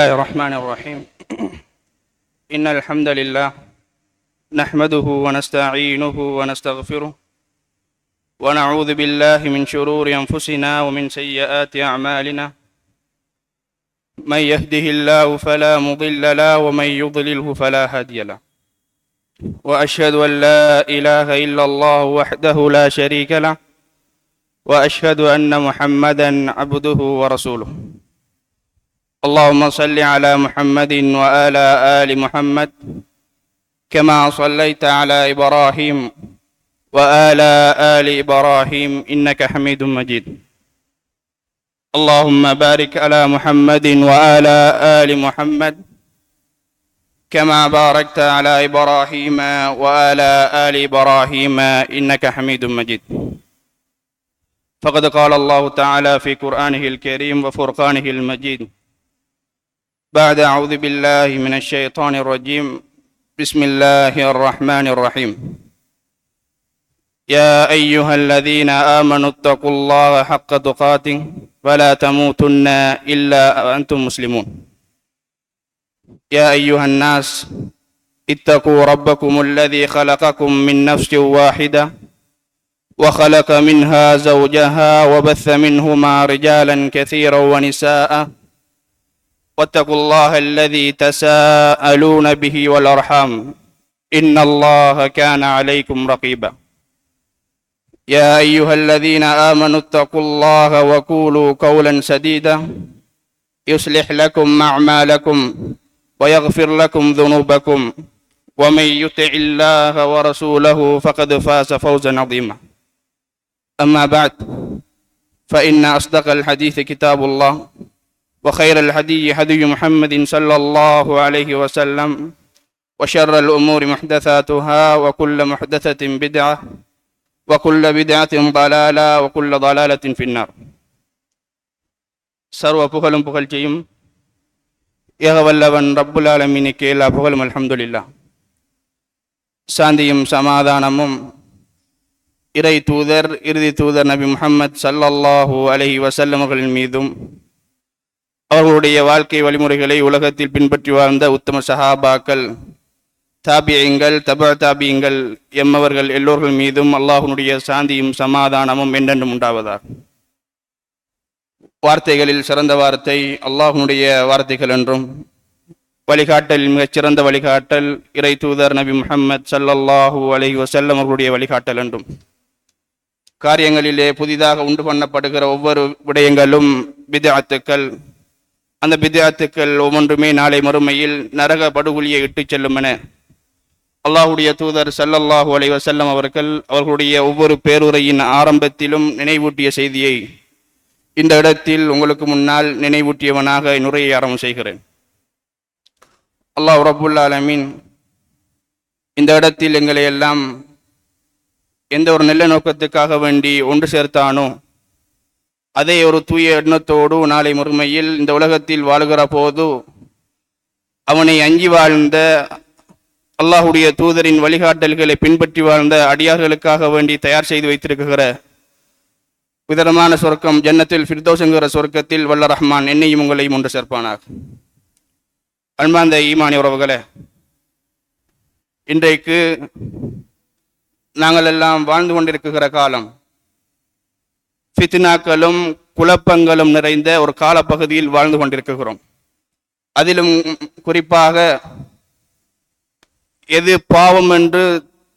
الله الرحمن الرحيم إن الحمد لله نحمده ونستعينه ونستغفره ونعوذ بالله من شرور أنفسنا ومن سيئات أعمالنا من يهده الله فلا مضل له ومن يضلله فلا هادي له وأشهد أن لا إله إلا الله وحده لا شريك له وأشهد أن محمدا عبده ورسوله اللهم صل على محمد وعلى آل محمد كما صليت على إبراهيم وعلى آل إبراهيم إنك حميد مجيد اللهم بارك على محمد وعلى آل محمد كما باركت على إبراهيم وعلى آل إبراهيم إنك حميد مجيد فقد قال الله تعالى في قرآنه الكريم وفرقانه المجيد بعد أعوذ بالله من الشيطان الرجيم بسم الله الرحمن الرحيم يا أيها الذين آمنوا اتقوا الله حق تقاته ولا تموتن إلا وأنتم مسلمون يا أيها الناس اتقوا ربكم الذي خلقكم من نفس واحدة وخلق منها زوجها وبث منهما رجالا كثيرا ونساء واتقوا الله الذي تساءلون به والأرحام إن الله كان عليكم رقيبا يا أيها الذين آمنوا اتقوا الله وقولوا قولا سديدا يصلح لكم أعمالكم ويغفر لكم ذنوبكم ومن يطع الله ورسوله فقد فاز فوزا عظيما أما بعد فإن أصدق الحديث كتاب الله وخير الهدي هدي محمد صلى الله عليه وسلم وشر الأمور محدثاتها وكل محدثة بدعة وكل بدعة ضلالة وكل ضلالة في النار சர்வ புகழும் புகழ்ச்சியும் ஏகவல்லவன் ரப்புல் ஆலமீனுக்கு எல்லா புகழும் அல்ஹம்துலில்லாஹ். சாந்தியும் சமாதானமும் இறை தூதர் இறுதி தூதர் நபி முஹம்மது ஸல்லல்லாஹு அலைஹி வஸல்லம் அவர்களின் மீதும் அவர்களுடைய வாழ்க்கை வழிமுறைகளை உலகத்தில் பின்பற்றி வாழ்ந்த உத்தம சஹாபாக்கள், தாபியங்கள், தாபியங்கள் எம்மவர்கள் எல்லோர்கள் மீதும் அல்லாஹ்வுடைய சாந்தியும் சமாதானமும் என்றென்றும் உண்டாவதாக. வார்த்தைகளில் சிறந்த வார்த்தை அல்லாஹ்வுடைய வார்த்தைகள் என்றும், வழிகாட்டல் மிகச்சிறந்த வழிகாட்டல் இறை தூதர் நபி முஹம்மது ஸல்லல்லாஹு அலைஹி வஸல்லம் அவர்களுடைய வழிகாட்டல் என்றும், காரியங்களிலே புதிதாக உண்டு பண்ணப்படுகிற ஒவ்வொரு விடயங்களும் பித்அத்துக்கள், அந்த பித்அத்துக்கள் ஒவ்வொன்றுமே நாளை மறுமையில் நரக படுகொலியை இட்டு செல்லும் என அல்லாஹ்வுடைய தூதர் ஸல்லல்லாஹு அலைஹி வஸல்லம் அவர்களுடைய ஒவ்வொரு பேருரையின் ஆரம்பத்திலும் நினைவூட்டிய செய்தியை இந்த இடத்தில் உங்களுக்கு முன்னால் நினைவூட்டியவனாக நுரையை ஆரம்பம் செய்கிறேன். அல்லாஹ் ரப்புல் ஆலமீன் இந்த இடத்தில் எங்களை எல்லாம் எந்த ஒரு நல்ல நோக்கத்துக்காக வேண்டி ஒன்று சேர்த்தானோ அதே ஒரு தூய எண்ணத்தோடு நாளை மறுமையில் இந்த உலகத்தில் வாழுகிற போது அவனை அஞ்சி வாழ்ந்த அல்லாஹுடைய தூதரின் வழிகாட்டல்களை பின்பற்றி வாழ்ந்த அடியார்களுக்காக வேண்டி தயார் செய்து வைத்திருக்கிற விதமான சொர்க்கம் ஜன்னத்தில் ஃபிர்தௌஸ்ங்கிற சொர்க்கத்தில் வல்ல ரஹ்மான் என்னையும் உங்களையும் ஒன்று சேர்ப்பானாக. அன்பார்ந்த ஈமானிய உறவுகளே, இன்றைக்கு நாங்கள் எல்லாம் வாழ்ந்து கொண்டிருக்கிற காலம் ஃபித்னாக்களும் குழப்பங்களும் நிறைந்த ஒரு காலப்பகுதியில் வாழ்ந்து கொண்டிருக்கிறோம். அதிலும் குறிப்பாக எது பாவம் என்று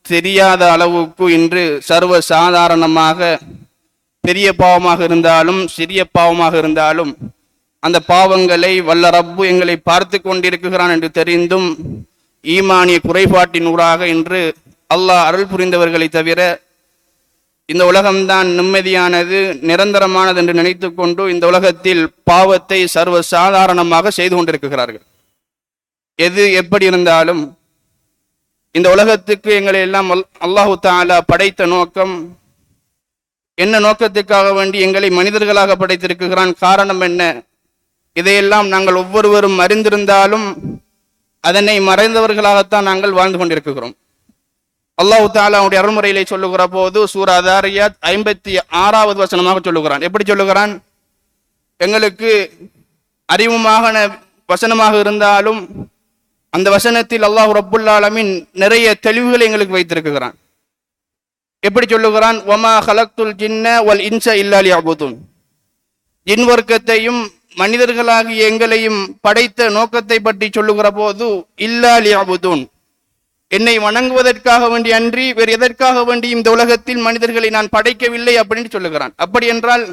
தெரியாத அளவுக்கு இன்று சர்வ சாதாரணமாக பெரிய பாவமாக இருந்தாலும் சிறிய பாவமாக இருந்தாலும் அந்த பாவங்களை வல்ல ரப்பு எங்களை பார்த்து கொண்டிருக்கிறான் என்று தெரிந்தும் ஈமானிய குறைபாட்டின் ஊடாக இன்று அல்லாஹ் அருள் புரிந்தவர்களை தவிர இந்த உலகம்தான் நிம்மதியானது நிரந்தரமானது என்று நினைத்து கொண்டு இந்த உலகத்தில் பாவத்தை சர்வ சாதாரணமாக செய்து கொண்டிருக்கிறார்கள். எது எப்படி இருந்தாலும் இந்த உலகத்துக்கு எங்களை எல்லாம் அல்லாஹு தஆலா படைத்த நோக்கம் என்ன, நோக்கத்துக்காக வேண்டி எங்களை மனிதர்களாக படைத்திருக்கிறான், காரணம் என்ன, இதையெல்லாம் நாங்கள் ஒவ்வொருவரும் அறிந்திருந்தாலும் அதனை மறைந்தவர்களாகத்தான் நாங்கள் வாழ்ந்து கொண்டிருக்கிறோம். அல்லாஹ் தஆலா அவருடைய அருள்முறையிலே சொல்லுகிற போது சூரா தாரியாத் 56வது வசனமாக சொல்லுகிறான். எப்படி சொல்லுகிறான்? எங்களுக்கு அறிவுமாக வசனமாக இருந்தாலும் அந்த வசனத்தில் அல்லாஹ் ரப்புல் ஆலமீன் நிறைய தெளிவுகளை எங்களுக்கு வைத்திருக்கிறான். எப்படி சொல்லுகிறான்? வமா ஹலக்துல் ஜின்ன வல் இன்ஸ இல்லா லியஅபுதுன். ஜின் வர்க்கத்தையும் மனிதர்களாகிய எங்களையும் படைத்த நோக்கத்தை பற்றி சொல்லுகிற போது இல்லா லியஅபுதுன், என்னை வணங்குவதற்காக வேண்டி அன்றி வேறு எதற்காக வேண்டி இந்த உலகத்தில் மனிதர்களை நான் படைக்கவில்லை அப்படின்னு சொல்லுகிறான். அப்படி என்றால்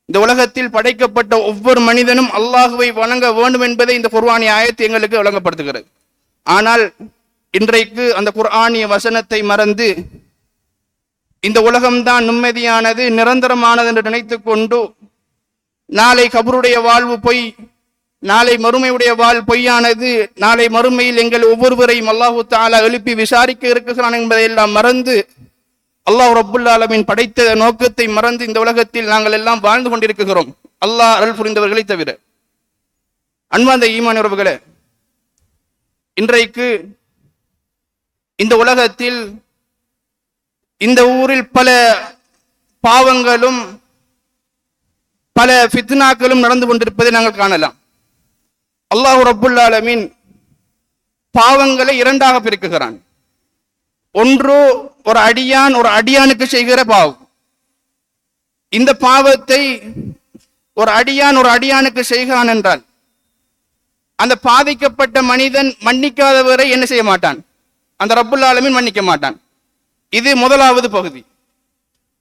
இந்த உலகத்தில் படைக்கப்பட்ட ஒவ்வொரு மனிதனும் அல்லாஹுவை வணங்க வேண்டும் என்பதை இந்த குர்ஆனிய ஆயத்து எங்களுக்கு வழங்கப்படுத்துகிறது. ஆனால் இன்றைக்கு அந்த குர்ஆனிய வசனத்தை மறந்து இந்த உலகம்தான் நிம்மதியானது, நிரந்தரமானது என்று நினைத்து கொண்டு நாளை கபருடைய வாழ்வு பொய், நாளை மறுமையுடைய வாழ் பொய்யானது, நாளை மறுமையில் எங்கள் ஒவ்வொருவரையும் அல்லாஹு தஆலா எழுப்பி விசாரிக்க இருக்கிறான் என்பதையெல்லாம் மறந்து அல்லாஹ் ரப்புல் ஆலமீன் படைத்த நோக்கத்தை மறந்து இந்த உலகத்தில் நாங்கள் எல்லாம் வாழ்ந்து கொண்டிருக்கிறோம், அல்லாஹ் அருள் புரிந்தவர்களை தவிர. அன்பார்ந்த ஈமான் உறவுகளே, இன்றைக்கு இந்த உலகத்தில் இந்த ஊரில் பல பாவங்களும் பல ஃபித்னாக்களும் நடந்து கொண்டிருப்பதை நாங்கள் காணலாம். அல்லாஹ் ரப்புல் ஆலமீன் பாவங்களை இரண்டாக பிரிக்குகிறான். ஒன்று ஒரு அடியானுக்கு செய்கிற பாவம். இந்த பாவத்தை ஒரு அடியானுக்கு செய்கிறான் என்றால் அந்த பாதிக்கப்பட்ட மனிதன் மன்னிக்காதவரை என்ன செய்ய மாட்டான்? அந்த ரப்புல் ஆலமீன் மன்னிக்க மாட்டான். இது முதலாவது பகுதி.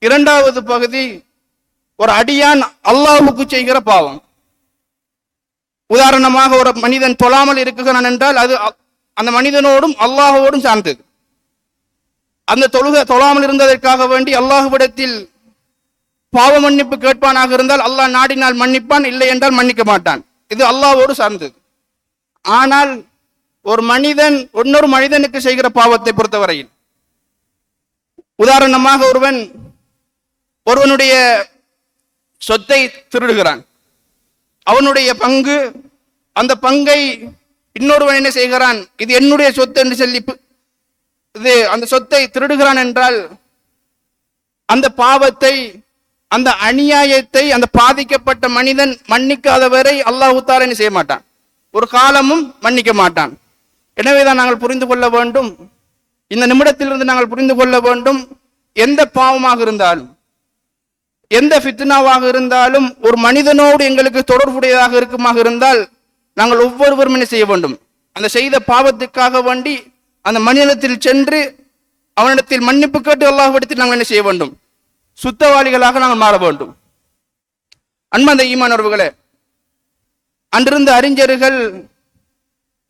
இரண்டாவது பகுதி ஒரு அடியான் அல்லாஹ்வுக்கு செய்கிற பாவம். உதாரணமாக ஒரு மனிதன் தொழாமல் இருக்கிறான் என்றால் அது அந்த மனிதனோடும் அல்லாஹ்வோடும் சார்ந்தது. அந்த தொழாமல் இருந்ததற்காக வேண்டி அல்லாஹ்விடத்தில் பாவ மன்னிப்பு கேட்பானாக இருந்தால் அல்லாஹ் நாடினால் மன்னிப்பான், இல்லை என்றால் மன்னிக்க மாட்டான். இது அல்லாஹ்வோடு சார்ந்தது. ஆனால் ஒரு மனிதன் இன்னொரு மனிதனுக்கு செய்கிற பாவத்தை பொறுத்தவரையில், உதாரணமாக ஒருவனுடைய சொத்தை திருடுகிறான். அவனுடைய பங்கு, அந்த பங்கை இன்னொருவன் என்ன செய்கிறான்? இது என்னுடைய சொத்து என்று சொல்லி அந்த சொத்தை திருடுகிறான் என்றால் அந்த பாவத்தை, அந்த அநியாயத்தை அந்த பாதிக்கப்பட்ட மனிதன் மன்னிக்காதவரை அல்லாஹ் தஆலா என்ன செய்ய மாட்டான், ஒரு காலமும் மன்னிக்க மாட்டான். எனவேதான் நாங்கள் புரிந்து கொள்ள வேண்டும், இந்த நிமிடத்திலிருந்து நாங்கள் புரிந்து கொள்ள வேண்டும், எந்த பாவமாக இருந்தாலும் எந்த ஃபித்னாவாக இருந்தாலும் ஒரு மனிதனோடு எங்களுக்கு தொடர்புடையதாக இருக்குமாக இருந்தால் நாங்கள் ஒவ்வொருவரும் என்ன செய்ய வேண்டும்? அந்த செய்த பாவத்துக்காக வேண்டி அந்த மனிதனத்தில் சென்று அவனிடத்தில் மன்னிப்பு கேட்டு அல்லாஹ்விடத்தில் நாங்கள் என்ன செய்ய வேண்டும்? சுத்தவாளிகளாக நாங்கள் மாற வேண்டும். அன்பார்ந்த ஈமானவர்களே, அன்றிருந்த அறிஞர்கள்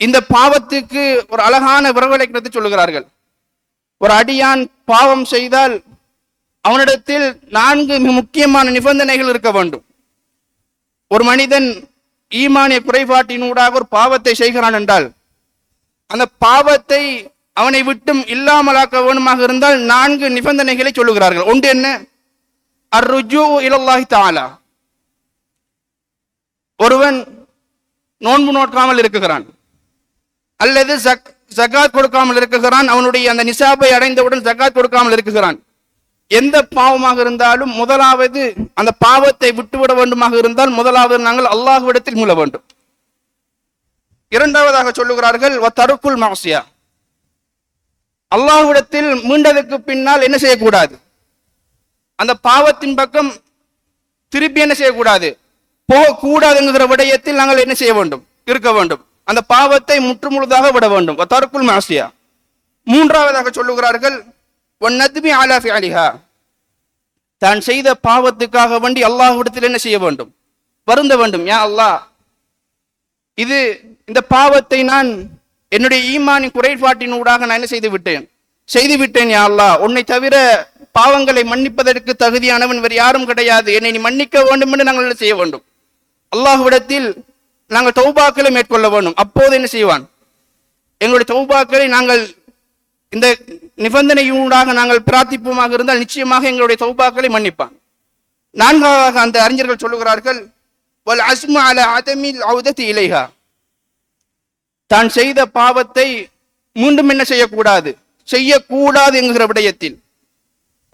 இந்த பாவத்துக்கு ஒரு அழகான விரவழைக்கிறதை சொல்லுகிறார்கள். ஒரு அடியான் பாவம் செய்தால் அவனிடத்தில் 4 மிக முக்கியமான நிபந்தனைகள் இருக்க வேண்டும். ஒரு மனிதன் ஈமானிய குறைபாட்டினூடாக ஒரு பாவத்தை செய்கிறான் என்றால் அந்த பாவத்தை அவனை விட்டும் இல்லாமலாக்க வேண்டுமாக இருந்தால் 4 நிபந்தனைகளை சொல்லுகிறார்கள். ஒன்று என்ன? அர்ருஜூ இலல்லாஹி தஆலா. ஒருவன் நோன்பு நோக்காமல் இருக்குகிறான் அல்லது ஜகாத் கொடுக்காமல் இருக்குகிறான், அவனுடைய அந்த நிசாபை அடைந்தவுடன் ஜகாத் கொடுக்காமல் இருக்குகிறான். எந்த பாவமாக இருந்தாலும் முதலாவது அந்த பாவத்தை விட்டுவிட வேண்டுமாக இருந்தால் முதலாவது நாங்கள் அல்லாஹ்விடத்தில் மீள வேண்டும். இரண்டாவதாக சொல்லுகிறார்கள் வதருக்குல் மஅசியா. அல்லாஹ்விடத்தில் மீண்டதற்கு பின்னால் என்ன செய்யக்கூடாது? அந்த பாவத்தின் பக்கம் திருப்பி என்ன செய்யக்கூடாது? போகக்கூடாது என்கிற விடயத்தில் நாங்கள் என்ன செய்ய வேண்டும்? இருக்க வேண்டும். அந்த பாவத்தை முற்றுமுழுதாக விட வேண்டும். வதருக்குல் மஅசியா. மூன்றாவதாக சொல்லுகிறார்கள் வன்னத்மி அலா ஃபிஅலிஹா. தான் செய்த பாவத்துக்காக வேண்டி அல்லாஹ்விடத்தில் என்ன செய்ய வேண்டும்? வருந்த வேண்டும். யா அல்லாஹ், இந்த பாவத்தை நான் என்னுடைய ஈமானின் குறைபாட்டினூடாக நான் என்ன செய்து விட்டேன் யா அல்லாஹ், உன்னை தவிர பாவங்களை மன்னிப்பதற்கு தகுதியானவன் வேறு யாரும் கிடையாது, என்னை நீ மன்னிக்க வேண்டும் என்று நாங்கள் என்ன செய்ய வேண்டும்? அல்லாஹ்விடத்தில் நாங்கள் தௌபாக்களை மேற்கொள்ள வேண்டும். அப்போது என்ன செய்வான்? எங்களுடைய தௌபாக்களை நாங்கள் இந்த நிபந்தனையூடாக நாங்கள் பிரார்த்திப்போமாக இருந்தால் நிச்சயமாக எங்களுடைய தௌபாக்களை மன்னிப்பான். நான்காவதாக அந்த அறிஞர்கள் சொல்லுகிறார்கள் வல் அஸ்மு அலா அதமில் ஔததி இலைஹா. தான் செய்த பாவத்தை மீண்டும் என்ன செய்யக்கூடாது என்கிற விடயத்தில்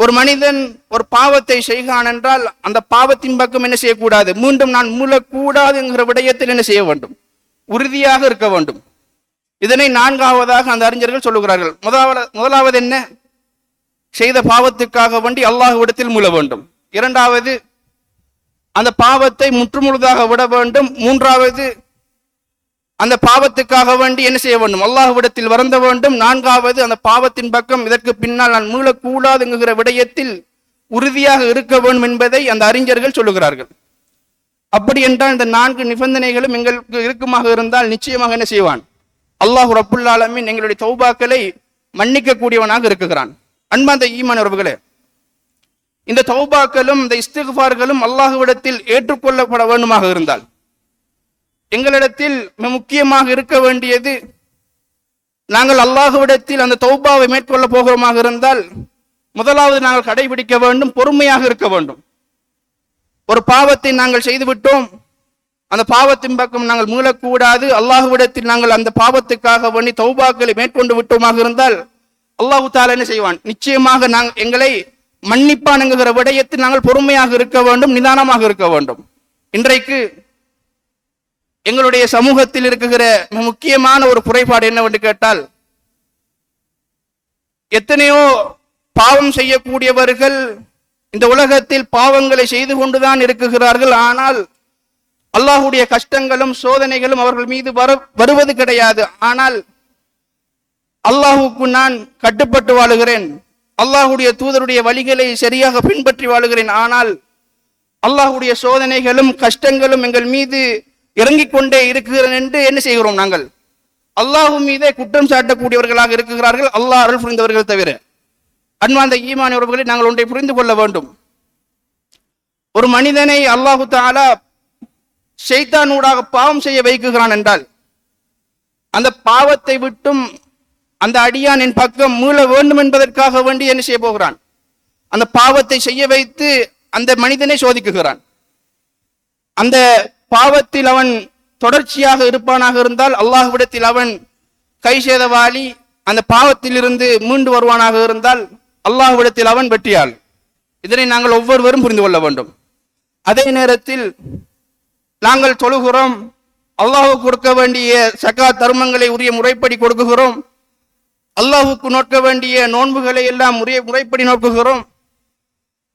ஒரு மனிதன் ஒரு பாவத்தை செய்கிறான் என்றால் அந்த பாவத்தின் பக்கம் என்ன செய்யக்கூடாது? மீண்டும் நான் மீளக்கூடாது என்கிற விடயத்தில் என்ன செய்ய வேண்டும்? உறுதியாக இருக்க வேண்டும். இதனை நான்காவதாக அந்த அறிஞர்கள் சொல்லுகிறார்கள். முதலாவது என்ன? செய்த பாவத்துக்காக வேண்டி அல்லாஹ்விடத்தில் முழ வேண்டும். இரண்டாவது, அந்த பாவத்தை முற்றுமுழுதாக விட வேண்டும். மூன்றாவது, அந்த பாவத்துக்காக வேண்டி என்ன செய்ய வேண்டும்? அல்லாஹ்விடத்தில் வருந்த வேண்டும். நான்காவது, அந்த பாவத்தின் பக்கம் இதற்கு பின்னால் நான் மீளக்கூடாது என்கிற விடயத்தில் உறுதியாக இருக்க வேண்டும் என்பதை அந்த அறிஞர்கள் சொல்லுகிறார்கள். அப்படி என்றால் இந்த 4 நிபந்தனைகளும் எங்களுக்கு இருக்குமாக இருந்தால் நிச்சயமாக என்ன செய்வான்? அல்லாஹ் ரப்புல் ஆலமீன் எங்களுடைய தௌபாக்களை மன்னிக்க கூடியவனாக இருக்குகிறான். அன்பார்ந்த ஈமானவர்களே, இந்த தௌபாக்களும் இந்த இஸ்திக்ஃபார்களும் அல்லாஹ்விடத்தில் ஏற்றுக்கொள்ளப்பட வேண்டுமாக இருந்தால் எங்களிடத்தில் முக்கியமாக இருக்க வேண்டியது, நாங்கள் அல்லாஹ்விடத்தில் அந்த தௌபாவை மேற்கொள்ள போகிறோமாக இருந்தால் முதலாவது நாங்கள் கடைபிடிக்க வேண்டும், பொறுமையாக இருக்க வேண்டும். ஒரு பாவத்தை நாங்கள் செய்துவிட்டோம், அந்த பாவத்தின் பக்கம் நாங்கள் மீளக்கூடாது, அல்லாஹ்விடத்தில் நாங்கள் அந்த பாவத்துக்காக வேண்டி தௌபாக்களை மேற்கொண்டு விட்டோமாக இருந்தால் அல்லாஹு தஆலா என்ன செய்வான்? நிச்சயமாக நாங்கள் எங்களை மன்னிப்பான் என்கிற விடயத்தில் நாங்கள் பொறுமையாக இருக்க வேண்டும், நிதானமாக இருக்க வேண்டும். இன்றைக்கு எங்களுடைய சமூகத்தில் இருக்குகிற முக்கியமான ஒரு குறைபாடு என்னவென்று கேட்டால், எத்தனையோ பாவம் செய்யக்கூடியவர்கள் இந்த உலகத்தில் பாவங்களை செய்து கொண்டுதான் இருக்குகிறார்கள். ஆனால் அல்லாஹுடைய கஷ்டங்களும் சோதனைகளும் அவர்கள் மீது வருவது கிடையாது. ஆனால் அல்லாஹுக்கு நான் கட்டுப்பட்டு வாழுகிறேன், அல்லாஹுடைய தூதருடைய வழிகளை சரியாக பின்பற்றி வாழுகிறேன், ஆனால் அல்லாஹுடைய சோதனைகளும் கஷ்டங்களும் எங்கள் மீது இறங்கிக் கொண்டே இருக்கிறேன் என்று என்ன செய்கிறோம்? நாங்கள் அல்லாஹு மீதே குற்றம் சாட்டக்கூடியவர்களாக இருக்கிறார்கள், அல்லாஹ் அருள் புரிந்தவர்கள் தவிர. அன்பார்ந்த ஈமான் உறவுகளை நாங்கள் ஒன்றை புரிந்து கொள்ள வேண்டும். ஒரு மனிதனை அல்லாஹு தஆலா ஷைத்தானூடாக பாவம் செய்ய வைக்குகிறான் என்றால் அந்த பாவத்தை விட்டும் அந்த அடியான் என் பக்கம் மீள வேண்டும் என்பதற்காக வேண்டி என்ன செய்ய போகிறான்? அந்த பாவத்தை செய்ய வைத்து அந்த மனிதனை சோதிக்குகிறான். அந்த பாவத்தில் அவன் தொடர்ச்சியாக இருப்பானாக இருந்தால் அல்லாஹ்விடத்தில் அவன் கை சேதவாளி, அந்த பாவத்தில் இருந்து மீண்டு வருவானாக இருந்தால் அல்லாஹ்விடத்தில் அவன் வெற்றியாள். இதனை நாங்கள் ஒவ்வொருவரும் புரிந்து கொள்ள வேண்டும். அதே நேரத்தில் நாங்கள் தொழுகிறோம், அல்லாஹுக்கு கொடுக்க வேண்டிய ஸகாத் தர்மங்களை உரிய முறைப்படி கொடுக்குகிறோம், அல்லாஹுக்கு நோக்க வேண்டிய நோன்புகளை எல்லாம் முறைப்படி நோக்குகிறோம்,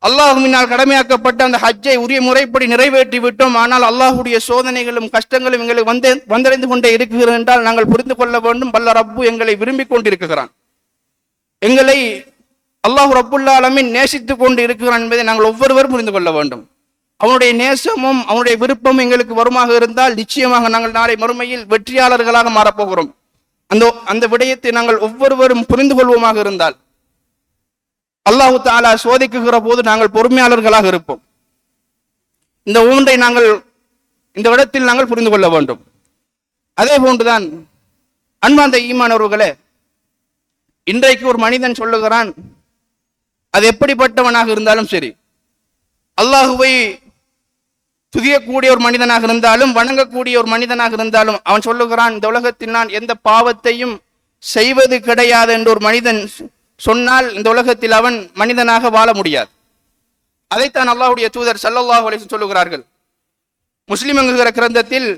அல்லாஹுவினால் கடமையாக்கப்பட்ட அந்த ஹஜ்ஜை உரிய முறைப்படி நிறைவேற்றி விட்டோம். ஆனால் அல்லாஹுடைய சோதனைகளும் கஷ்டங்களும் எங்களுக்கு வந்தடைந்து கொண்டே இருக்கிறது என்றால் நாங்கள் புரிந்து கொள்ள வேண்டும், வல்ல ரப்பு எங்களை விரும்பிக் கொண்டிருக்கிறான், எங்களை அல்லாஹு ரப்புல் ஆலமீன் நேசித்துக் கொண்டு இருக்கிறான் என்பதை நாங்கள் ஒவ்வொருவரும் புரிந்து கொள்ள வேண்டும். அவனுடைய நேசமும் அவனுடைய விருப்பமும் எங்களுக்கு வருமாக இருந்தால் நிச்சயமாக நாங்கள் நாளை மறுமையில் வெற்றியாளர்களாக மாறப்போகிறோம். அந்த விடயத்தை நாங்கள் ஒவ்வொருவரும் புரிந்து கொள்வோமாக இருந்தால் அல்லாஹு தஆலா சோதிக்குகிற போது நாங்கள் பொறுமையாளர்களாக இருப்போம். இந்த ஒன்றை நாங்கள் இந்த இடத்தில் நாங்கள் புரிந்து கொள்ள வேண்டும். அதே போன்றுதான் அன்பார்ந்த ஈமானவர்களே, இன்றைக்கு ஒரு மனிதன் சொல்லுகிறான், அது எப்படிப்பட்டவனாக இருந்தாலும் சரி, அல்லாஹுவை துதியக்கூடிய ஒரு மனிதனாக இருந்தாலும் வணங்கக்கூடிய ஒரு மனிதனாக இருந்தாலும் அவன் சொல்லுகிறான், இந்த உலகத்தில் நான் எந்த பாவத்தையும் செய்வது கிடையாது என்று ஒரு மனிதன் சொன்னால் இந்த உலகத்தில் அவன் மனிதனாக வாழ முடியாது. அதைத்தான் அல்லாஹ்வுடைய தூதர் ஸல்லல்லாஹு அலைஹி வஸல்லம் சொல்லுகிறார்கள். முஸ்லிம் என்கிற கிரந்தத்தில்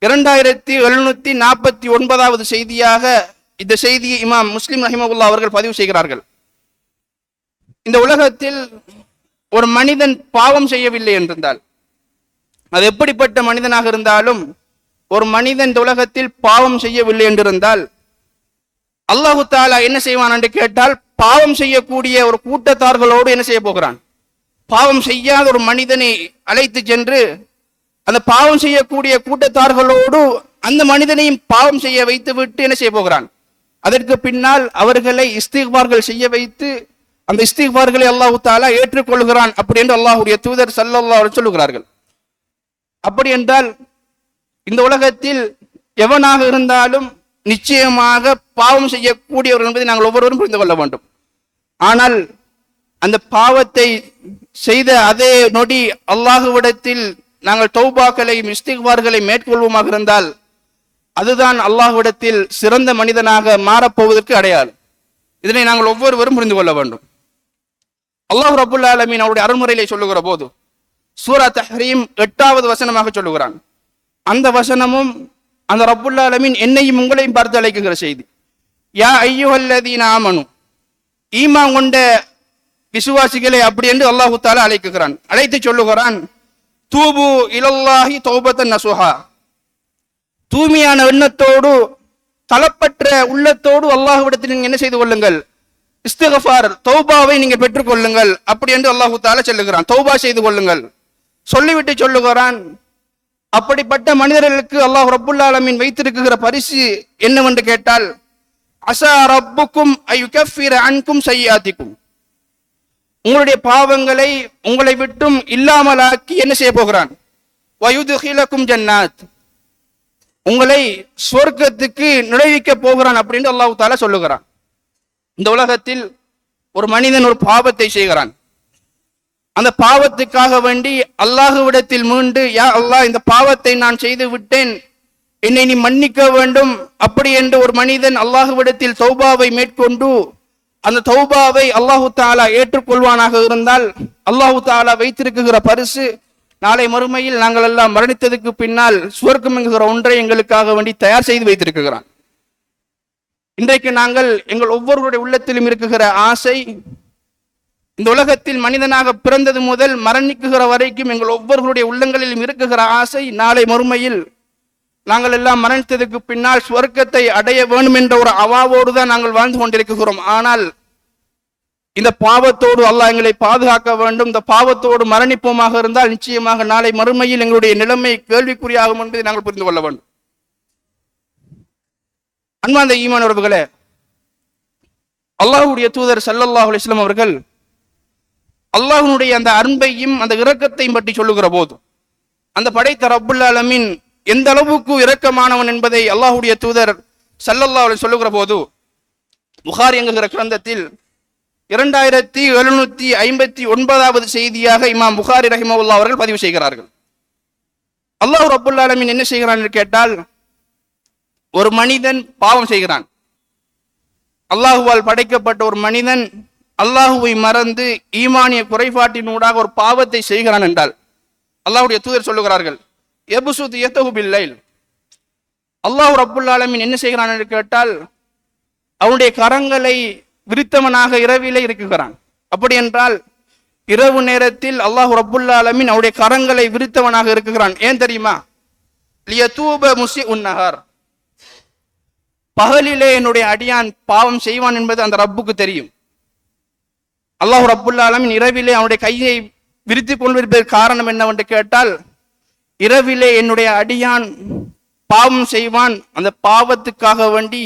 2749வது செய்தியாக இந்த செய்தியை இமாம் முஸ்லிம் ரஹிமஹுல்லாஹ் அவர்கள் பதிவு செய்கிறார்கள். இந்த உலகத்தில் ஒரு மனிதன் பாவம் செய்யவில்லை என்றிருந்தால், அது எப்படிப்பட்ட மனிதனாக இருந்தாலும் ஒரு மனிதன் இந்த உலகத்தில் பாவம் செய்யவில்லை என்றிருந்தால் அல்லாஹு தஆலா என்ன செய்வான் என்று கேட்டால், பாவம் செய்யக்கூடிய ஒரு கூட்டத்தார்களோடு என்ன செய்ய போகிறான்? பாவம் செய்யாத ஒரு மனிதனை அழைத்து சென்று அந்த பாவம் செய்யக்கூடிய கூட்டத்தார்களோடு அந்த மனிதனையும் பாவம் செய்ய வைத்து விட்டு என்ன செய்ய போகிறான்? அதற்கு பின்னால் அவர்களை இஸ்திக்பார்கள் செய்ய வைத்து அந்த இஸ்திக்பார்களை அல்லாஹு தஆலா ஏற்றுக்கொள்கிறான். அப்படி என்று அல்லாஹ்வுடைய தூதர் ஸல்லல்லாஹு அலைஹி வஸல்லம் சொல்லுகிறார்கள். அப்படி என்றால் இந்த உலகத்தில் எவனாக இருந்தாலும் நிச்சயமாக பாவம் செய்யக்கூடியவர்கள் என்பதை நாங்கள் ஒவ்வொருவரும் புரிந்து கொள்ள வேண்டும். ஆனால் அந்த பாவத்தை செய்த அதே நொடி அல்லாஹ்விடத்தில் நாங்கள் தௌபாக்களையும் இஸ்திக்பார்களை மேற்கொள்வோமாக இருந்தால் அதுதான் அல்லாஹ்விடத்தில் சிறந்த மனிதனாக மாறப்போவதற்கு அடையாளம். இதனை நாங்கள் ஒவ்வொருவரும் புரிந்து கொள்ள வேண்டும். அல்லாஹ் ரப்புல் ஆலமீன் அவருடைய அருள்முறையிலே சொல்லுகிற போது சூரா தஹ்ரீம் 8வது வசனமாக சொல்லுகிறான். அந்த வசனமும் அந்த ரப்புல் ஆலமீன் என்னையும் உங்களையும் பார்த்து அழைக்குகிற செய்தி. யா அய்யுஹல்லதீன ஆமனு, ஈமான் கொண்ட விசுவாசிகளை அப்படி என்று அல்லாஹு தஆலா அழைக்குகிறான். அழைத்து சொல்லுகிறான், தூபு இலல்லாஹி தௌபத்தன் நசுஹா, தூய்மையான எண்ணத்தோடு தலப்பற்ற உள்ளத்தோடு அல்லாஹ்விடத்தில் நீங்க என்ன செய்து கொள்ளுங்கள், இஸ்திக்ஃபார் தௌபாவை நீங்க பெற்றுக் கொள்ளுங்கள் அப்படி என்று அல்லாஹு தஆலா சொல்லுகிறான். தௌபா செய்து கொள்ளுங்கள் சொல்லிவிட்டு சொல்லுகிறான், அப்படிப்பட்ட மனிதர்களுக்கு அல்லாஹ் ரப்புல் ஆலமீன் வைத்திருக்கிற பரிசு என்னவென்று கேட்டால், அஸா ரப்புக்கும் அய்யுகஃபிர அன்கும் ஸய்யிஆத்திக்கும், உங்களுடைய பாவங்களை உங்களை விட்டும் இல்லாமலாக்கி என்ன செய்ய போகிறான், வயுத்கிலக்கும் ஜன்னாத், உங்களை சொர்க்கத்துக்கு நுழைவிக்க போகிறான் அப்படின்னு அல்லாஹ் தஆலா சொல்லுகிறான். இந்த உலகத்தில் ஒரு மனிதன் ஒரு பாவத்தை செய்கிறான். அந்த பாவத்துக்காக வேண்டி அல்லாஹ்விடத்தில் மீண்டு, யா அல்லாஹ் இந்த பாவத்தை நான் செய்து விட்டேன், என்னை நீ மன்னிக்க வேண்டும் அப்படி என்று ஒரு மனிதன் அல்லாஹ்விடத்தில் தௌபாவை மேற்கொண்டு அந்த தௌபாவை அல்லாஹு தஆலா ஏற்றுக்கொள்வானாக இருந்தால், அல்லாஹு தஆலா வைத்திருக்கிற பரிசு நாளை மறுமையில் நாங்கள் எல்லாம் மரணித்ததுக்கு பின்னால் சுவர்க்கம் என்கிற ஒன்றை எங்களுக்காக வேண்டி தயார் செய்து வைத்திருக்கிறான். இன்றைக்கு நாங்கள் எங்கள் ஒவ்வொருவருடைய உள்ளத்திலும் இருக்குகிற ஆசை, இந்த உலகத்தில் மனிதனாக பிறந்தது முதல் மரணிக்குகிற வரைக்கும் எங்கள் ஒவ்வொருவருடைய உள்ளங்களிலும் இருக்குகிற ஆசை, நாளை மறுமையில் நாங்கள் எல்லாம் மரணித்ததுக்கு பின்னால் சுவர்க்கத்தை அடைய வேண்டும் என்ற ஒரு அவாவோடு தான் நாங்கள் வாழ்ந்து கொண்டிருக்கிறோம். ஆனால் இந்த பாவத்தோடு அல்லாஹ் எங்களை பாதுகாக்க வேண்டும். இந்த பாவத்தோடு மரணிப்போமாக இருந்தால் நிச்சயமாக நாளை மறுமையில் எங்களுடைய நிலைமை கேள்விக்குறியாகும் என்பதை நாங்கள் புரிந்து கொள்ள வேண்டும். அன்பார்ந்த ஈமான் உறவுகளே, அல்லாஹ்வுடைய தூதர் ஸல்லல்லாஹு அலைஹி வஸல்லம் அவர்கள் அல்லாஹ்வுடைய அந்த அன்பையும் அந்த இரக்கத்தையும் பற்றி சொல்லுகிற போது, அந்த படைத்த ரப்புல் ஆலமீன் எந்த அளவுக்கு இரக்கமானவன் என்பதை அல்லாஹ்வுடைய தூதர் ஸல்லல்லாஹு அலைஹி சொல்லுகிற போது, புகாரி என்கிற கிரந்தத்தில் 2759வது செய்தியாக இமாம் புகாரி ரஹிமஹுல்லாஹ் அவர்கள் பதிவு செய்கிறார்கள். அல்லாஹ் ரப்புல் ஆலமீன் என்ன செய்கிறான் என்று கேட்டால், ஒரு மனிதன் பாவம் செய்கிறான். அல்லாஹுவால் படைக்கப்பட்ட ஒரு மனிதன் அல்லாஹுவை மறந்து ஈமானிய குறைபாட்டினூடாக ஒரு பாவத்தை செய்கிறான் என்றால், அல்லாஹ்வுடைய தூதர் சொல்லுகிறார்கள், யப்சுத் யதஹு பில்லைல், அல்லாஹ் ரப்புல் ஆலமீன் என்ன செய்கிறான் என்று கேட்டால், அவனுடைய கரங்களை விரித்தவனாக இரவிலே இருக்குகிறான். அப்படி என்றால் இரவு நேரத்தில் அல்லாஹ் ரப்புல் ஆலமீன் அவருடைய கரங்களை விரித்தவனாக இருக்குகிறான். ஏன் தெரியுமா? லியதூப முஸிஉன் நஹார், பகலிலே என்னுடைய அடியான் பாவம் செய்வான் என்பது அந்த ரப்புக்கு தெரியும். அல்லாஹ் ரப்புல் ஆலமீன் இரவிலே அவனுடைய கையை விரித்து கொண்டிருப்பதற்கு காரணம் என்னவென்று கேட்டால், இரவிலே என்னுடைய அடியான் பாவம் செய்வான், அந்த பாவத்துக்காக வேண்டி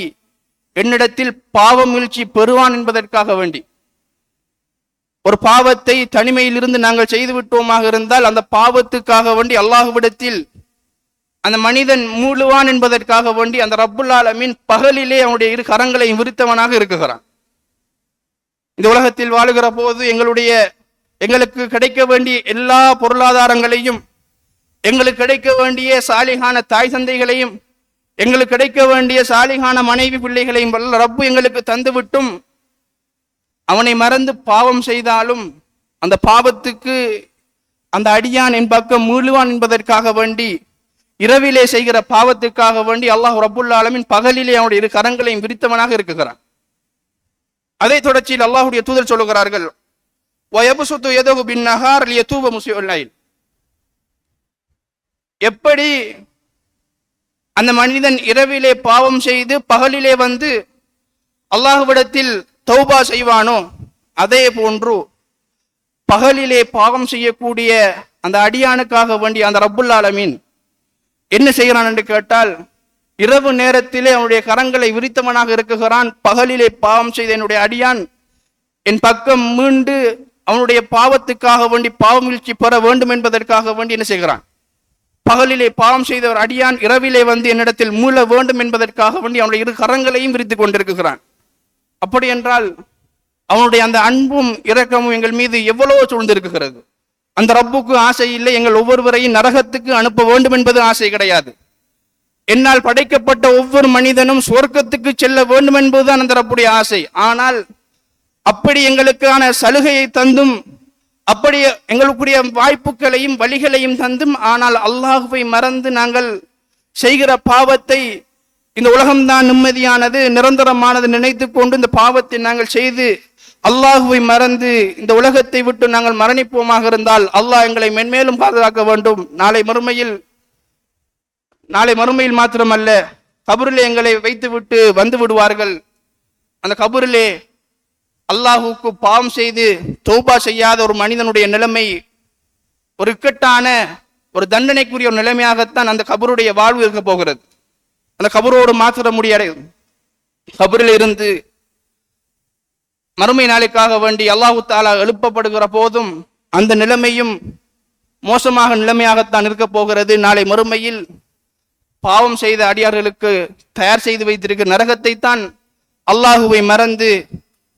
என்னிடத்தில் பாவ மீழ்ச்சி பெறுவான் என்பதற்காக வேண்டி. ஒரு பாவத்தை தனிமையில் இருந்து நாங்கள் செய்து விட்டோமாக இருந்தால் அந்த பாவத்துக்காக வேண்டி அல்லாஹ்விடத்தில் அந்த மனிதன் மூழுவான் என்பதற்காக வேண்டி அந்த ரப்புல் ஆலமீன் பகலிலே அவனுடைய இரு கரங்களையும் விரித்தவனாக இருக்குகிறான். இந்த உலகத்தில் வாழுகிற போது எங்களுக்கு கிடைக்க வேண்டிய எல்லா பொருளாதாரங்களையும், எங்களுக்கு கிடைக்க வேண்டிய சாலிகான தாய் தந்தைகளையும், எங்களுக்கு கிடைக்க வேண்டிய சாலிகான மனைவி பிள்ளைகளையும் வல்ல ரப்பு எங்களுக்கு தந்துவிட்டும் அவனை மறந்து பாவம் செய்தாலும் அந்த பாவத்துக்கு அந்த அடியான் என் பக்கம் மீளுவான் என்பதற்காக வேண்டி இரவிலே செய்கிற பாவத்துக்காக வேண்டி அல்லாஹ் ரப்புல் ஆலமீன் பகலிலே அவனுடைய இரு கரங்களையும் விரித்தவனாக இருக்குகிறான். அதே தொடர்ச்சியில் அல்லாஹ்வுடைய தூதர் சொல்லுகிறார்கள், வயப்சுத்து யதஹு பின்னஹார் லியதூப முஸிஉல் லைல், எப்படி அந்த மனிதன் இரவிலே பாவம் செய்து பகலிலே வந்து அல்லாஹ்விடத்தில் தௌபா செய்வானோ அதே போன்று பகலிலே பாவம் செய்யக்கூடிய அந்த அடியானுக்காக வேண்டிய அந்த ரப்புல் ஆலமீன் என்ன செய்கிறான் என்று கேட்டால், இரவு நேரத்திலே அவனுடைய கரங்களை விரித்தவனாக இருக்குகிறான். பகலிலே பாவம் செய்த என்னுடைய அடியான் என் பக்கம் மீண்டு அவனுடைய பாவத்துக்காக வேண்டி பாவ மீழ்ச்சி பெற வேண்டும் என்பதற்காக வேண்டி என்ன செய்கிறான், பகலிலே பாவம் செய்த ஒரு அடியான் இரவிலே வந்து என்னிடத்தில் மீள வேண்டும் என்பதற்காக வேண்டி அவனுடைய இரு கரங்களையும் விரித்து கொண்டிருக்கிறான். அப்படி என்றால் அவனுடைய அந்த அன்பும் இரக்கமும் எங்கள் மீது எவ்வளவோ சூழ்ந்திருக்கிறது. அந்த ரப்புக்கு ஆசை இல்லை எங்கள் ஒவ்வொருவரையும் நரகத்துக்கு அனுப்ப வேண்டும் என்பது ஆசை கிடையாது. என்னால் படைக்கப்பட்ட ஒவ்வொரு மனிதனும் சுவர்க்கத்துக்கு செல்ல வேண்டும் என்பதுதான் அந்த ரப்புடைய ஆசை. ஆனால் அப்படி எங்களுக்கான சலுகையை தந்தும், அப்படி எங்களுக்குரிய வாய்ப்புகளையும் வழிகளையும் தந்தும், ஆனால் அல்லாஹுவை மறந்து நாங்கள் செய்கிற பாவத்தை இந்த உலகம்தான் நிம்மதியானது நிரந்தரமானது நினைத்து கொண்டு இந்த பாவத்தை நாங்கள் செய்து அல்லாஹுவை மறந்து இந்த உலகத்தை விட்டு நாங்கள் மரணிப்போமாக இருந்தால் அல்லாஹ் எங்களை மென்மேலும் பாதுகாக்க வேண்டும். நாளை மறுமையில் மாத்திரமல்ல, கபரிலே எங்களை வைத்து விட்டு வந்து விடுவார்கள். அந்த கபரிலே அல்லாஹுக்கு பாவம் செய்து தௌபா செய்யாத ஒரு மனிதனுடைய நிலைமை ஒரு இக்கட்டான ஒரு தண்டனைக்குரிய ஒரு நிலைமையாகத்தான் அந்த கபருடைய வாழ்வு இருக்க போகிறது. அந்த கபரோடு மாத்திர முடியாது. கபரில் இருந்து மறுமை நாளைக்காக வேண்டி அல்லாஹு தாலா எழுப்பப்படுகிற போதும் அந்த நிலைமையும் மோசமாக நிலைமையாகத்தான் இருக்க போகிறது. நாளை மறுமையில் பாவம் செய்த அடியார்களுக்கு தயார் செய்து வைத்திருக்கிற நரகத்தை தான் அல்லாஹுவை மறந்து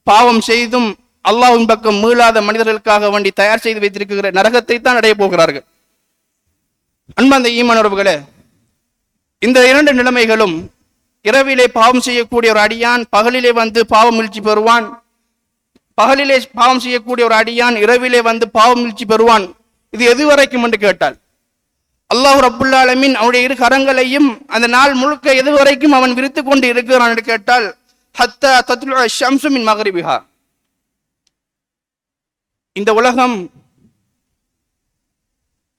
பாவம் செய்தும் அல்லாஹ்வின் பக்கம் மீளாத மனிதர்களுக்காக வேண்டி தயார் செய்து வைத்திருக்கிற நரகத்தை தான் அடைய போகிறார்கள். அன்பார்ந்த ஈமான் உறவுகளே, இந்த இரண்டு நிலைமைகளும், இரவிலே பாவம் செய்யக்கூடிய ஒரு அடியான் பகலிலே வந்து பாவம் மீழ்ச்சி பெறுவான், பகலிலே பாவம் செய்யக்கூடிய ஒரு அடியான் இரவிலே வந்து பாவம் மீழ்ச்சி பெறுவான். இது எது வரைக்கும் என்று கேட்டால், அல்லாஹ் ரப்புல் ஆலமீன் அவனுடைய இரு கரங்களையும் அந்த நாள் முழுக்க எது வரைக்கும் அவன் விரித்து கொண்டு இருக்கிறான் என்று கேட்டால், ஹத்தா தத்லுஅ ஷம்ஸு மின் மக்ரிபிஹா. இந்த உலகம்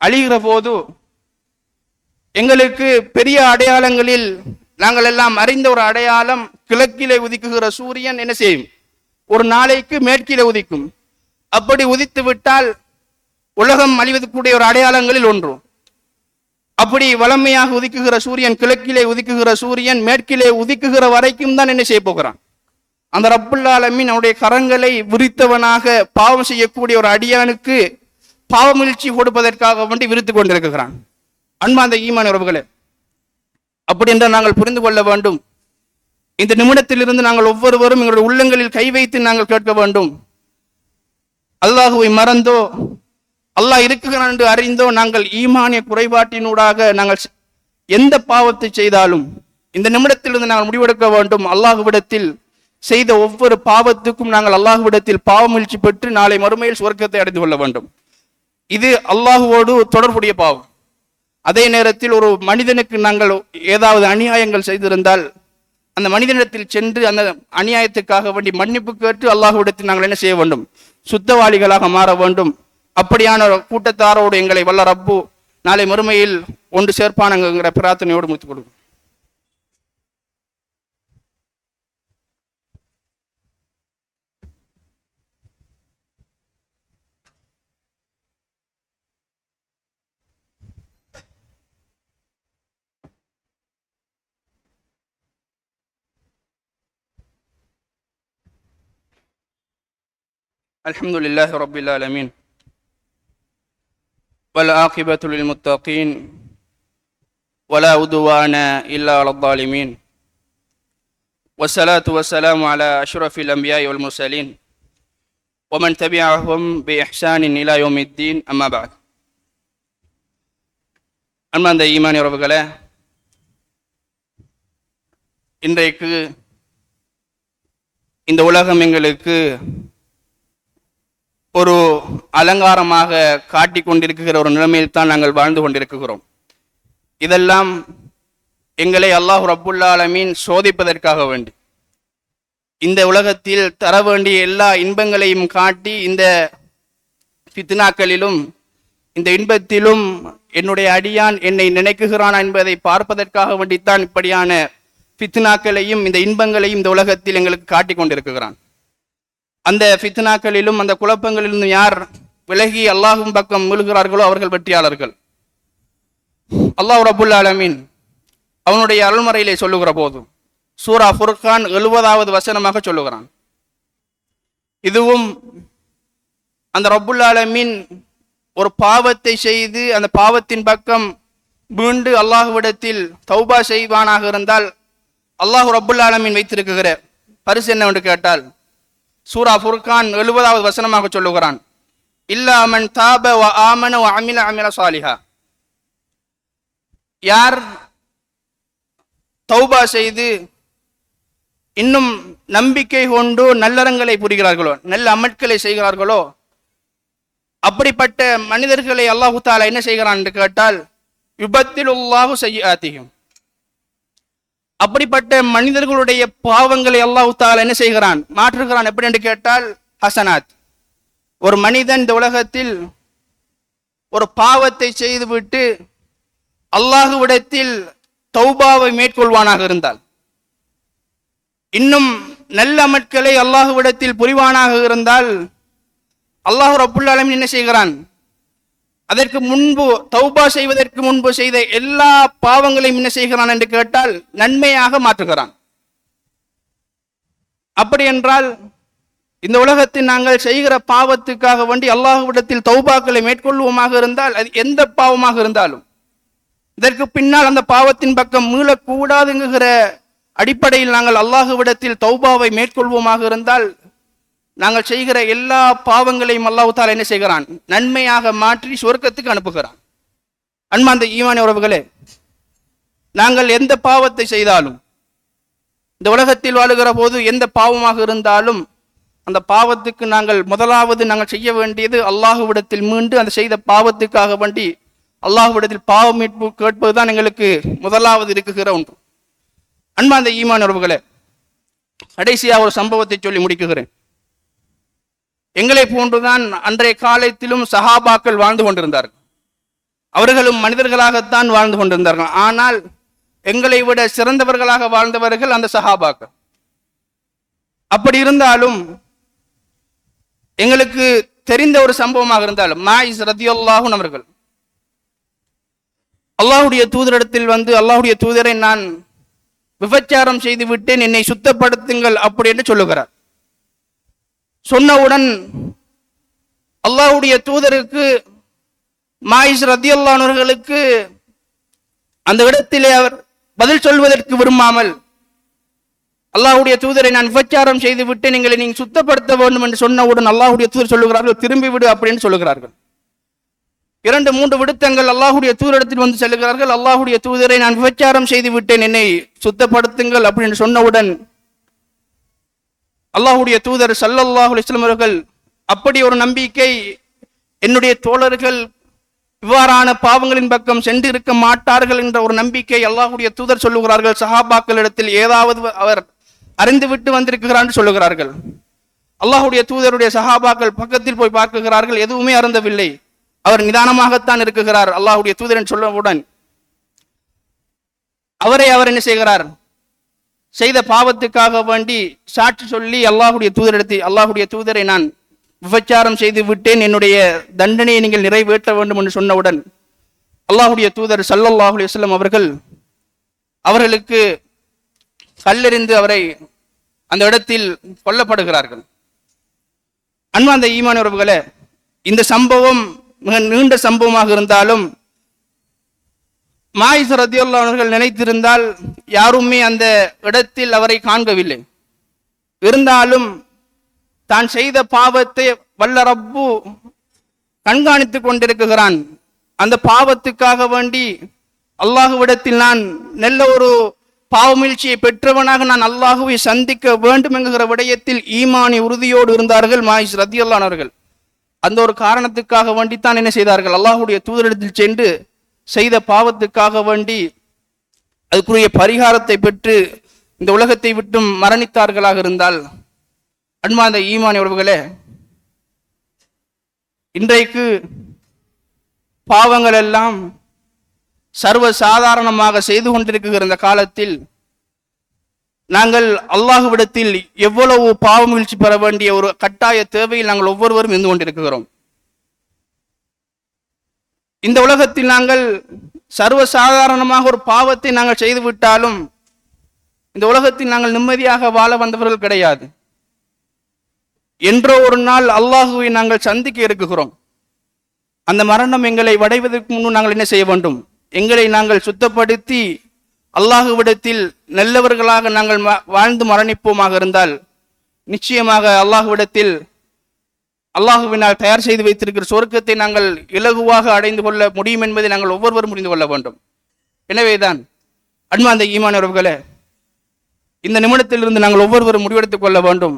அழிகிற போது எங்களுக்கு பெரிய அடையாளங்களில் நாங்கள் எல்லாம் அறிந்த ஒரு அடையாளம், கிழக்கிலே உதிக்குகிற சூரியன் என்ன செய்யும்? ஒரு நாளைக்கு மேற்கிலே உதிக்கும். அப்படி உதித்து விட்டால் உலகம் அழிவதற்குரிய ஒரு அடையாளங்களில் ஒன்று. அப்படி வளமையாக உதிக்குகிற சூரியன், கிழக்கிலே உதிக்குகிற சூரியன் மேற்கிலே உதிக்குகிற வரைக்கும் தான் என்ன செய்ய போகிறான்? அந்த ரப்புல் ஆலமீன் அவனுடைய கரங்களை விரித்தவனாக பாவம் செய்யக்கூடிய ஒரு அடியானுக்கு பாவமீழ்ச்சி கொடுப்பதற்காக வேண்டி விரித்து கொண்டிருக்கிறான். அன்பார்ந்த ஈமான் உறவுகளே, அப்படி என்றால் நாங்கள் புரிந்து கொள்ள வேண்டும். இந்த நிமிடத்திலிருந்து நாங்கள் ஒவ்வொருவரும் எங்களுடைய உள்ளங்களில் கை வைத்து நாங்கள் கேட்க வேண்டும். அல்லாஹுவை மறந்தோ அல்லாஹ் இருக்குகிறான் என்று அறிந்தோ நாங்கள் ஈமானிய குறைபாட்டினூடாக நாங்கள் எந்த பாவத்தை செய்தாலும் இந்த நிமிடத்திலிருந்து நாங்கள் முடிவெடுக்க வேண்டும். அல்லாஹுவிடத்தில் செய்த ஒவ்வொரு பாவத்துக்கும் நாங்கள் அல்லாஹுவிடத்தில் பாவமீழ்ச்சி பெற்று நாளை மறுமையில் சுவர்க்கத்தை அடைந்து கொள்ள வேண்டும். இது அல்லாஹுவோடு தொடர்புடைய பாவம். அதே நேரத்தில் ஒரு மனிதனுக்கு நாங்கள் ஏதாவது அநியாயங்கள் செய்திருந்தால் அந்த மனிதனிடத்தில் சென்று அந்த அநியாயத்துக்காக வேண்டி மன்னிப்பு கேட்டு அல்லாஹுவிடத்தில் நாங்கள் என்ன செய்ய வேண்டும்? சுத்தவாளிகளாக மாற வேண்டும். அப்படியான கூட்டத்தாரோடு எங்களை வல்ல ரப்பு நாளை மறுமையில் ஒன்று சேர்ப்பானுங்கிற பிரார்த்தனையோடு முடித்துக் கொடுக்கும். அல்ஹம்துலில்லாஹி ரப்பில் ஆலமீன் والعاقبة للمتقين ولا عدوان إلا على الظالمين والصلاة والسلام على أشرف الأنبياء والمرسلين ومن تبعهم بإحسان إلى يوم الدين أما بعد. அன்பார்ந்த ஈமான் உறவுகளே, இன்றைக்கு இந்த உலகம் எங்களுக்கு ஒரு அலங்காரமாக காட்டிக் கொண்டிருக்கிற ஒரு நிலைமையில் தான் நாங்கள் வாழ்ந்து கொண்டிருக்கிறோம். இதெல்லாம் எங்களை அல்லாஹ் ரப்புல் ஆலமீன் சோதிப்பதற்காக வேண்டி இந்த உலகத்தில் தர வேண்டிய எல்லா இன்பங்களையும் காட்டி இந்த ஃபித்னாக்களிலும் இந்த இன்பத்திலும் என்னுடைய அடியான் என்னை நினைக்குகிறான் என்பதை பார்ப்பதற்காக வேண்டித்தான் இப்படியான ஃபித்னாக்களையும் இந்த இன்பங்களையும் இந்த உலகத்தில் எங்களுக்கு காட்டிக் கொண்டிருக்கிறான். அந்த ஃபித்னாக்களிலும் அந்த குழப்பங்களிலும் யார் விலகி அல்லாஹ்வின் பக்கம் மீள்கிறார்களோ அவர்கள் வெற்றியாளர்கள். அல்லாஹ் ரப்புல் ஆலமீன் அவனுடைய அருள்மறையிலே சொல்லுகிற போது சூரா ஃபுர்கான் 70வது வசனமாக சொல்லுகிறான். இதுவும் அந்த ரப்புல் ஆலமீன் ஒரு பாவத்தை செய்து அந்த பாவத்தின் பக்கம் மீண்டு அல்லாஹ்விடத்தில் தௌபா செய்வானாக இருந்தால் அல்லாஹ் ரப்புல் ஆலமீன் வைத்திருக்கிற பரிசு என்னவென்று கேட்டால் சூரா ஃபுர்கான் 70வது வசனமாக சொல்லுகிறான், இல்லா மன் தாப வ ஆமன வ அமில அமில சாலிஹா. யார் தௌபா செய்து இன்னும் நம்பிக்கை கொண்டு நல்லறங்களை புரிகிறார்களோ, நல்ல அமல்களை செய்கிறார்களோ, அப்படிப்பட்ட மனிதர்களை அல்லாஹு தஆலா என்ன செய்கிறான் என்று கேட்டால் யுபத்திலுல்லாஹு சய்யிஆத்திஹிம், அப்படிப்பட்ட மனிதர்களுடைய பாவங்களை அல்லாஹ் தஆலா என்ன செய்கிறான், மாற்றுகிறான். எப்படி என்று கேட்டால் ஹசனாத். ஒரு மனிதன் இந்த உலகத்தில் ஒரு பாவத்தை செய்துவிட்டு அல்லாஹ்விடத்தில் தௌபாவை மேற்கொள்வானாக இருந்தால், இன்னும் நல்ல அமல்களை அல்லாஹ்விடத்தில் புரிவானாக இருந்தால், அல்லாஹ் ரப்புல் ஆலமீன் என்ன செய்கிறான், அதற்கு முன்பு தௌபா செய்வதற்கு முன்பு செய்த எல்லா பாவங்களையும் என்ன செய்கிறான் என்று கேட்டால் நன்மையாக மாற்றுகிறான். அப்படி என்றால் இந்த உலகத்தில் நாங்கள் செய்கிற பாவத்துக்காக வேண்டி அல்லாஹ்விடத்தில் தௌபாக்களை மேற்கொள்வோமாக இருந்தால், அது எந்த பாவமாக இருந்தாலும் இதற்கு பின்னால் அந்த பாவத்தின் பக்கம் மீளக்கூடாதுங்கிற அடிப்படையில் நாங்கள் அல்லாஹ்விடத்தில் தௌபாவை மேற்கொள்வோமாக இருந்தால், நாங்கள் செய்கிற எல்லா பாவங்களையும் அல்லாஹ் தஆலா என்ன செய்கிறான், நன்மையாக மாற்றி சொர்க்கத்துக்கு அனுப்புகிறான். அன்பார்ந்த ஈமானிய உறவுகளே, நாங்கள் எந்த பாவத்தை செய்தாலும் இந்த உலகத்தில் வாழுகிற போது எந்த பாவமாக இருந்தாலும் அந்த பாவத்துக்கு நாங்கள் முதலாவது நாங்கள் செய்ய வேண்டியது அல்லாஹ்விடத்தில் மீண்டு அந்த செய்த பாவத்துக்காக வேண்டி அல்லாஹ்விடத்தில் பாவ மீட்பு கேட்பதுதான் எங்களுக்கு முதலாவது இருக்குகிற ஒன்று. அன்பார்ந்த ஈமானிய உறவுகளே, கடைசியாக ஒரு சம்பவத்தை சொல்லி முடிக்குகிறேன். எங்களை போன்றுதான் அன்றைய காலத்திலும் சஹாபாக்கள் வாழ்ந்து கொண்டிருந்தார்கள். அவர்களும் மனிதர்களாகத்தான் வாழ்ந்து கொண்டிருந்தார்கள். ஆனால் எங்களை விட சிறந்தவர்களாக வாழ்ந்தவர்கள் அந்த சஹாபாக்கள். அப்படி இருந்தாலும் எங்களுக்கு தெரிந்த ஒரு சம்பவமாக இருந்தாலும் மாயிஸ் ரதியல்லாஹு அவர்கள் அல்லாஹ்வுடைய தூதரிடத்தில் வந்து, அல்லாஹ்வுடைய தூதரை, நான் விபச்சாரம் செய்து விட்டேன், என்னை சுத்தப்படுத்துங்கள் அப்படி என்று சொல்லுகிறார். சொன்னவுடன் அல்லாஹ்வுடைய தூதருக்கு மாயிஸ் ரதியல்லாஹு அவர்களுக்கு அந்த இடத்திலே அவர் பதில் சொல்வதற்கு விரும்பாமல், அல்லாஹ்வுடைய தூதரை, நான் விபச்சாரம் செய்து விட்டு நீங்கள் சுத்தப்படுத்த வேண்டும் என்று சொன்னவுடன் அல்லாஹ்வுடைய தூதர் சொல்லுகிறார்கள், திரும்பி விடு அப்படின்னு சொல்லுகிறார்கள். 2-3 விடுத்தங்கள் அல்லாஹ்வுடைய தூதரிடத்தில் வந்து செல்லுகிறார்கள். அல்லாஹ்வுடைய தூதரை, நான் விபச்சாரம் செய்து விட்டேன், என்னை சுத்தப்படுத்துங்கள் அப்படின்னு சொன்னவுடன் அல்லாஹ்வுடைய தூதர் ஸல்லல்லாஹு அலைஹி வஸல்லம் அவர்கள், அப்படி ஒரு நம்பிக்கை என்னுடைய தோழர்கள் இவ்வாறான பாவங்களின் பக்கம் சென்றிருக்க மாட்டார்கள் என்ற ஒரு நம்பிக்கை அல்லாஹ்வுடைய தூதர் சொல்லுகிறார்கள். சஹாபாக்களிடத்தில் ஏதாவது அவர் அறிந்துவிட்டு வந்திருக்கிறார் என்று சொல்லுகிறார்கள். அல்லாஹ்வுடைய தூதருடைய சஹாபாக்கள் பக்கத்தில் போய் பார்க்குகிறார்கள், எதுவுமே அருந்தவில்லை, அவர் நிதானமாகத்தான் இருக்கிறார். அல்லாஹ்வுடைய தூதரன் சொல்லவுடன் அவர் என்ன செய்கிறார், செய்த பாவத்துக்காக வேண்டி சாட்சி சொல்லி அல்லாஹ்வுடைய தூதரை, நான் விபச்சாரம் செய்து விட்டேன், என்னுடைய தண்டனையை நீங்கள் நிறைவேற்ற வேண்டும் என்று சொன்னவுடன் அல்லாஹ்வுடைய தூதர் ஸல்லல்லாஹு அலைஹி வஸல்லம் அவர்களுக்கு கல்லெறிந்து அவரை அந்த இடத்தில் கொல்லப்படுகிறார்கள். அன்பார்ந்த ஈமான் உறவுகளே, இந்த சம்பவம் மிக நீண்ட சம்பவமாக இருந்தாலும் மாயிஸ் ரதியல்லாஹு அவர்கள் நினைத்திருந்தால் யாருமே அந்த இடத்தில் அவரை காண்கவில்லை. இருந்தாலும் தான் செய்த பாவத்தை வல்ல ரப்பு கண்காணித்துக் கொண்டிருக்கிறான். அந்த பாவத்துக்காக வேண்டி அல்லாஹ்விடத்தில் நான் நல்ல ஒரு பாவமீழ்ச்சியை பெற்றவனாக நான் அல்லாஹுவை சந்திக்க வேண்டும் என்கிற விடயத்தில் ஈமானி உறுதியோடு இருந்தார்கள் மாயிஸ் ரதியல்லாஹு அவர்கள். அந்த ஒரு காரணத்துக்காக வேண்டித்தான் என்ன செய்தார்கள், அல்லாஹ்வுடைய தூதரிடத்தில் சென்று செய்த பாவத்துக்காக வேண்டி அதுக்குரிய பரிகாரத்தை பெற்று இந்த உலகத்தை விட்டும் மரணித்தார்களாக இருந்தால், அன்பார்ந்த ஈமான் உறவுகளே, இன்றைக்கு பாவங்கள் எல்லாம் சர்வ சாதாரணமாக செய்து கொண்டிருக்கிற இந்த காலத்தில் நாங்கள் அல்லாஹ்விடத்தில் எவ்வளவு பாவமீழ்ச்சி பெற வேண்டிய ஒரு கட்டாய தேவையில் நாங்கள் ஒவ்வொருவரும் இருந்து கொண்டிருக்கிறோம். இந்த உலகத்தில் நாங்கள் சர்வ சாதாரணமாக ஒரு பாவத்தை நாங்கள் செய்துவிட்டாலும் இந்த உலகத்தில் நாங்கள் நிம்மதியாக வாழ வந்தவர்கள் கிடையாது. என்றோ ஒரு நாள் அல்லாஹுவை நாங்கள் சந்திக்க இருக்கிறோம். அந்த மரணம் எங்களை வடைவதற்கு முன்பு நாங்கள் என்ன செய்ய வேண்டும், எங்களை நாங்கள் சுத்தப்படுத்தி அல்லாஹுவிடத்தில் நல்லவர்களாக நாங்கள் வாழ்ந்து மரணிப்போமாக இருந்தால் நிச்சயமாக அல்லாஹுவினால் தயார் செய்து வைத்திருக்கிற சொர்க்கத்தை நாங்கள் இலகுவாக அடைந்து கொள்ள முடியும் என்பதை நாங்கள் ஒவ்வொருவரும் புரிந்து கொள்ள வேண்டும். எனவேதான் அன்பார்ந்த ஈமான் உறவுகளே, இந்த நிமிடத்திலிருந்து நாங்கள் ஒவ்வொருவரும் முடிவெடுத்துக் கொள்ள வேண்டும்.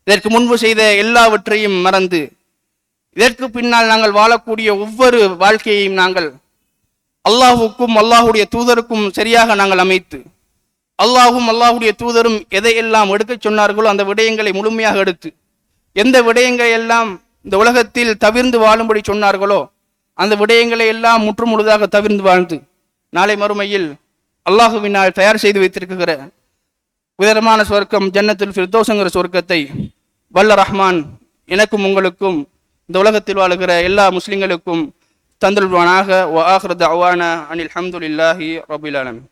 இதற்கு முன்பு செய்த எல்லாவற்றையும் மறந்து இதற்கு பின்னால் நாங்கள் வாழக்கூடிய ஒவ்வொரு வாழ்க்கையையும் நாங்கள் அல்லாஹுக்கும் அல்லாஹுடைய தூதருக்கும் சரியாக நாங்கள் அமைத்து அல்லாஹும் அல்லாஹுடைய தூதரும் எதையெல்லாம் எடுக்கச் சொன்னார்களோ அந்த விடயங்களை முழுமையாக எடுத்து, எந்த விடயங்களை எல்லாம் இந்த உலகத்தில் தவிர்ந்து வாழும்படி சொன்னார்களோ அந்த விடயங்களை எல்லாம் முற்றுமுழுதாக தவிர்ந்து வாழ்ந்து, நாளை மறுமையில் அல்லாஹுவினால் தயார் செய்து வைத்திருக்கிற உயரமான சொர்க்கம் ஜன்னத்துல் ஃபிர்தௌஸ்ங்கிற சொர்க்கத்தை வல்ல ரஹ்மான் எனக்கும் உங்களுக்கும் இந்த உலகத்தில் வாழுகிற எல்லா முஸ்லிம்களுக்கும் தந்தல்வானாக. வ ஆகிரு தஅவானா அனில் ஹம்துலில்லாஹி ரப்பில் ஆலமீன்.